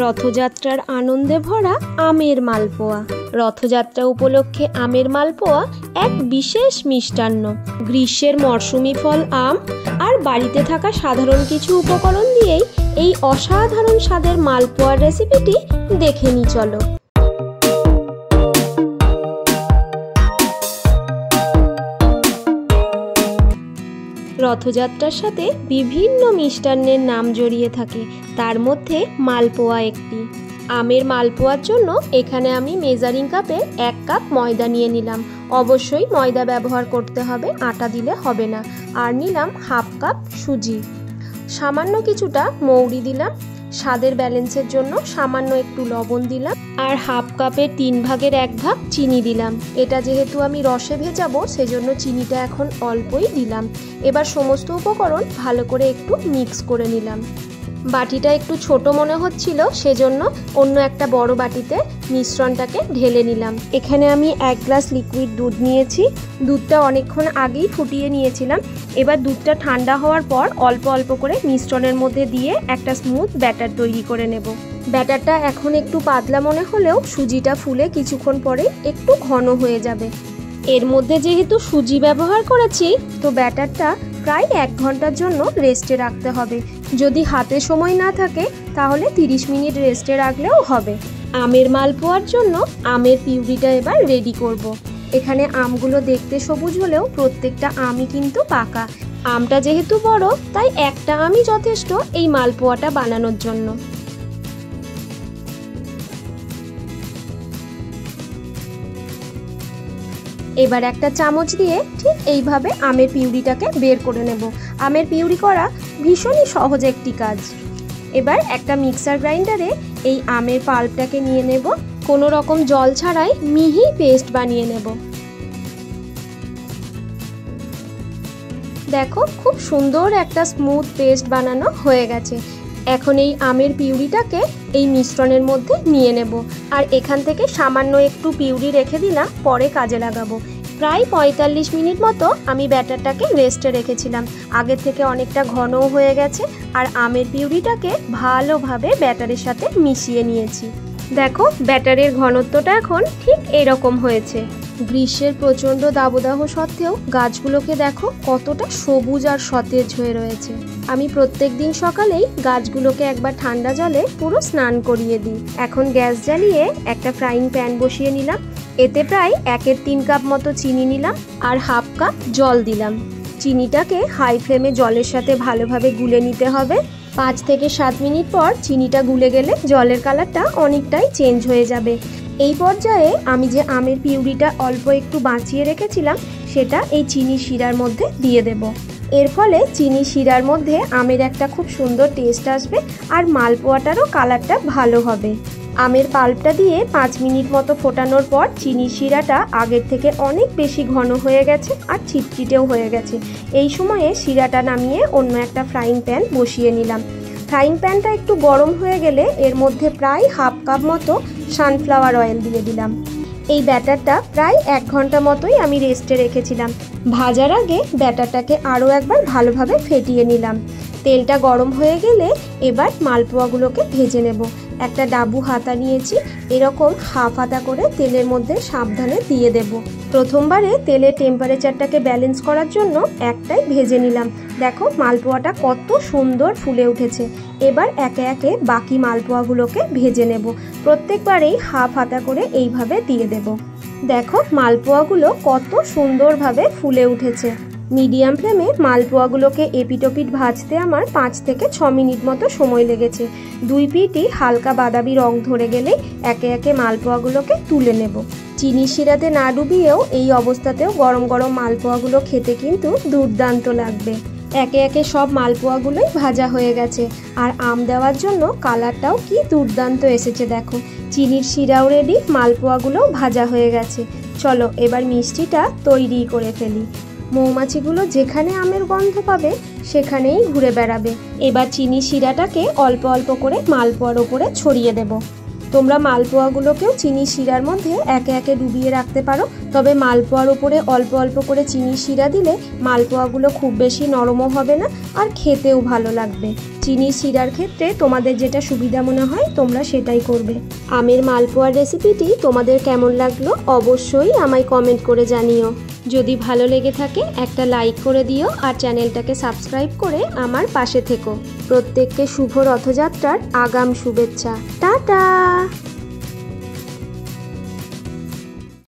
রথযাত্রার আনন্দে ভরা আমের মালপোয়া। রথযাত্রা উপলক্ষে আমের মালপোয়া এক বিশেষ মিষ্টান্ন। গ্রীষ্মের মরশুমি ফল আম আর বাড়িতে থাকা সাধারণ কিছু উপকরণ দিয়েই এই অসাধারণ স্বাদের মালপোয়ার রেসিপিটি দেখে নি চলো। রথযাত্রার সাথে বিভিন্ন মিষ্টান্নের নাম জড়িয়ে থাকে, তার মধ্যে মালপোয়া একটি। আমের মালপোয়ার জন্য এখানে আমি মেজারিং কাপে 1 কাপ ময়দা নিয়ে নিলাম। অবশ্যই ময়দা ব্যবহার করতে হবে, আটা দিলে হবে না। আর নিলাম 1/2 কাপ সুজি, সামান্য কিছুটা মৌরি দিলাম, স্বাদের ব্যালেন্সের জন্য সামান্য একটু লবণ দিলাম, আর 1/2 কাপের 3 ভাগের 1 ভাগ চিনি দিলাম। এটা যেহেতু আমি রসে ভেজাবো সেজন্য চিনিটা এখন অল্পই দিলাম। এবার সমস্ত উপকরণ ভালো করে একটু মিক্স করে নিলাম। বাটিটা একটু ছোট মনে হচ্ছিল, সেজন্য অন্য একটা বড় বাটিতে মিশ্রণটাকে ঢেলে নিলাম। এখানে আমি 1 গ্লাস লিকুইড দুধ নিয়েছি। দুধটা অনেকক্ষণ আগেই ফুটিয়ে নিয়েছিলাম। এবার দুধটা ঠান্ডা হওয়ার পর অল্প অল্প করে মিশ্রণের মধ্যে দিয়ে একটা স্মুথ ব্যাটার তৈরি করে নেব। ব্যাটারটা এখন একটু পাতলা মনে হলেও সুজিটা ফুলে কিছুক্ষণ পরে একটু ঘন হয়ে যাবে। এর মধ্যে যেহেতু সুজি ব্যবহার করেছি, তো ব্যাটারটা প্রায় 1 ঘন্টার জন্য রেস্টে রাখতে হবে। যদি হাতে সময় না থাকে তাহলে 30 মিনিট রেস্টে রাখলেও হবে। আমের মালপোয়ার জন্য আমের পিউরিটা এবার রেডি করব। এখানে আমগুলো দেখতে সবুজ হলেও প্রত্যেকটা আমই কিন্তু পাকা। আমটা যেহেতু বড়, তাই একটা আমই যথেষ্ট এই মালপোয়াটা বানানোর জন্য। এবার একটা চামচ দিয়ে ঠিক এইভাবে আমের পিউরিটাকে বের করে নেব। আমের পিউরি করা ভীষণই সহজ একটি কাজ। এবার একটা মিক্সার গ্রাইন্ডারে এই আমের পাল্পটাকে নিয়ে নেব। কোনো রকম জল ছাড়াই মিহি পেস্ট বানিয়ে নেব। দেখো, খুব সুন্দর একটা স্মুথ পেস্ট বানানো হয়ে গেছে। এখন এই আমের পিউরিটাকে এই মিশ্রণের মধ্যে নিয়ে নেব। আর এখান থেকে সামান্য একটু পিউরি রেখে দিলাম, পরে কাজে লাগাবো। প্রায় 45 মিনিট মতো আমি ব্যাটারটাকে রেস্টে রেখেছিলাম। আগের থেকে অনেকটা ঘনও হয়ে গেছে। আর আমের পিউরিটাকে ভালোভাবে ব্যাটারের সাথে মিশিয়ে নিয়েছি। দেখো, ব্যাটারের ঘনত্বটা এখন ঠিক এরকম হয়েছে। গ্রীষ্মের প্রচণ্ড দাবদাহ সত্ত্বেও গাছগুলোকে দেখো কতটা সবুজ আর সতেজ হয়ে রয়েছে। আমি প্রত্যেক দিন সকালেই গাছগুলোকে একবার ঠান্ডা জলে পুরো স্নান করিয়ে দিই। এখন গ্যাস জ্বালিয়ে একটা ফ্রাইং প্যান বসিয়ে নিলাম। এতে প্রায় 1/3 কাপ মতো চিনি নিলাম আর 1/2 কাপ জল দিলাম। চিনিটাকে হাই ফ্লেমে জলের সাথে ভালোভাবে গুলে নিতে হবে। 5 থেকে 7 মিনিট পর চিনিটা গুলে গেলে জলের কালারটা অনেকটাই চেঞ্জ হয়ে যাবে। এই পর্যায়ে আমি যে আমের পিউরিটা অল্প একটু বাঁচিয়ে রেখেছিলাম সেটা এই চিনি শিরার মধ্যে দিয়ে দেব। এর ফলে চিনি শিরার মধ্যে আমের একটা খুব সুন্দর টেস্ট আসবে আর মালপোয়াটারও কালারটা ভালো হবে। আমের পাল্পটা দিয়ে 5 মিনিট মতো ফোটানোর পর চিনি শিরাটা আগের থেকে অনেক বেশি ঘন হয়ে গেছে আর ছিটছিটেও হয়ে গেছে। এই সময়ে শিরাটা নামিয়ে অন্য একটা ফ্রাইং প্যান বসিয়ে নিলাম। ফ্রাইং প্যানটা একটু গরম হয়ে গেলে এর মধ্যে প্রায় 1/2 কাপ মতো সানফ্লাওয়ার অয়েল দিয়ে দিলাম। এই ব্যাটারটা প্রায় 1 ঘন্টা মতোই আমি রেস্টে রেখেছিলাম। ভাজার আগে ব্যাটারটাকে আরও একবার ভালোভাবে ফেটিয়ে নিলাম। তেলটা গরম হয়ে গেলে এবার মালপোয়াগুলোকে ভেজে নেব। একটা ডাবু হাতা নিয়েছি, এরকম 1/2 হাতা করে তেলের মধ্যে সাবধানে দিয়ে দেব। প্রথমবারে তেলের টেম্পারেচারটাকে ব্যালেন্স করার জন্য একটাই ভেজে নিলাম। দেখো, মালপোয়াটা কত সুন্দর ফুলে উঠেছে। এবার একে একে বাকি মালপোয়াগুলোকে ভেজে নেব। প্রত্যেকবারেই 1/2 হাতা করে এইভাবে দিয়ে দেব। দেখো, মালপোয়াগুলো কত সুন্দরভাবে ফুলে উঠেছে। মিডিয়াম ফ্লেমে মালপোয়াগুলোকে এপিটোপিট ভাজতে আমার 5 থেকে 6 মিনিট মতো সময় লেগেছে। 2 পিঠই হালকা বাদামি রং ধরে গেলে একে একে মালপোয়াগুলোকে তুলে নেব। চিনি শিরাতে না ডুবিয়েও এই অবস্থাতেও গরম গরম মালপোয়াগুলো খেতে কিন্তু দুর্দান্ত লাগবে। একে একে সব মালপোয়াগুলোই ভাজা হয়ে গেছে আর আম দেওয়ার জন্য কালারটাও কি দুর্দান্ত এসেছে। দেখো, চিনির শিরাও রেডি, মালপোয়াগুলোও ভাজা হয়ে গেছে। চলো এবার মিষ্টিটা তৈরি করে ফেলি। মৌমাছিগুলো যেখানে আমের গন্ধ পাবে সেখানেই ঘুরে বেড়াবে। এবার চিনি শিরাটাকে অল্প অল্প করে মালপোয়ার ওপরে ছড়িয়ে দেব। তোমরা মালপোয়াগুলোকেও চিনি শিরার মধ্যে একে একে ডুবিয়ে রাখতে পারো, তবে মালপোয়ার উপরে অল্প অল্প করে চিনি শিরা দিলে মালপোয়াগুলো খুব বেশি নরমও হবে না আর খেতেও ভালো লাগবে। চিনির শিরার ক্ষেত্রে তোমাদের যেটা সুবিধা মনে হয় তোমরা সেটাই করবে। আমের মালপোয়ার রেসিপিটি তোমাদের কেমন লাগলো অবশ্যই আমায় কমেন্ট করে জানিও। যদি ভালো লেগে থাকে একটা লাইক করে দিও আর চ্যানেলটাকে সাবস্ক্রাইব করে আমার পাশে থেকো। প্রত্যেককে শুভ রথযাত্রার আগাম শুভেচ্ছা। টাটা।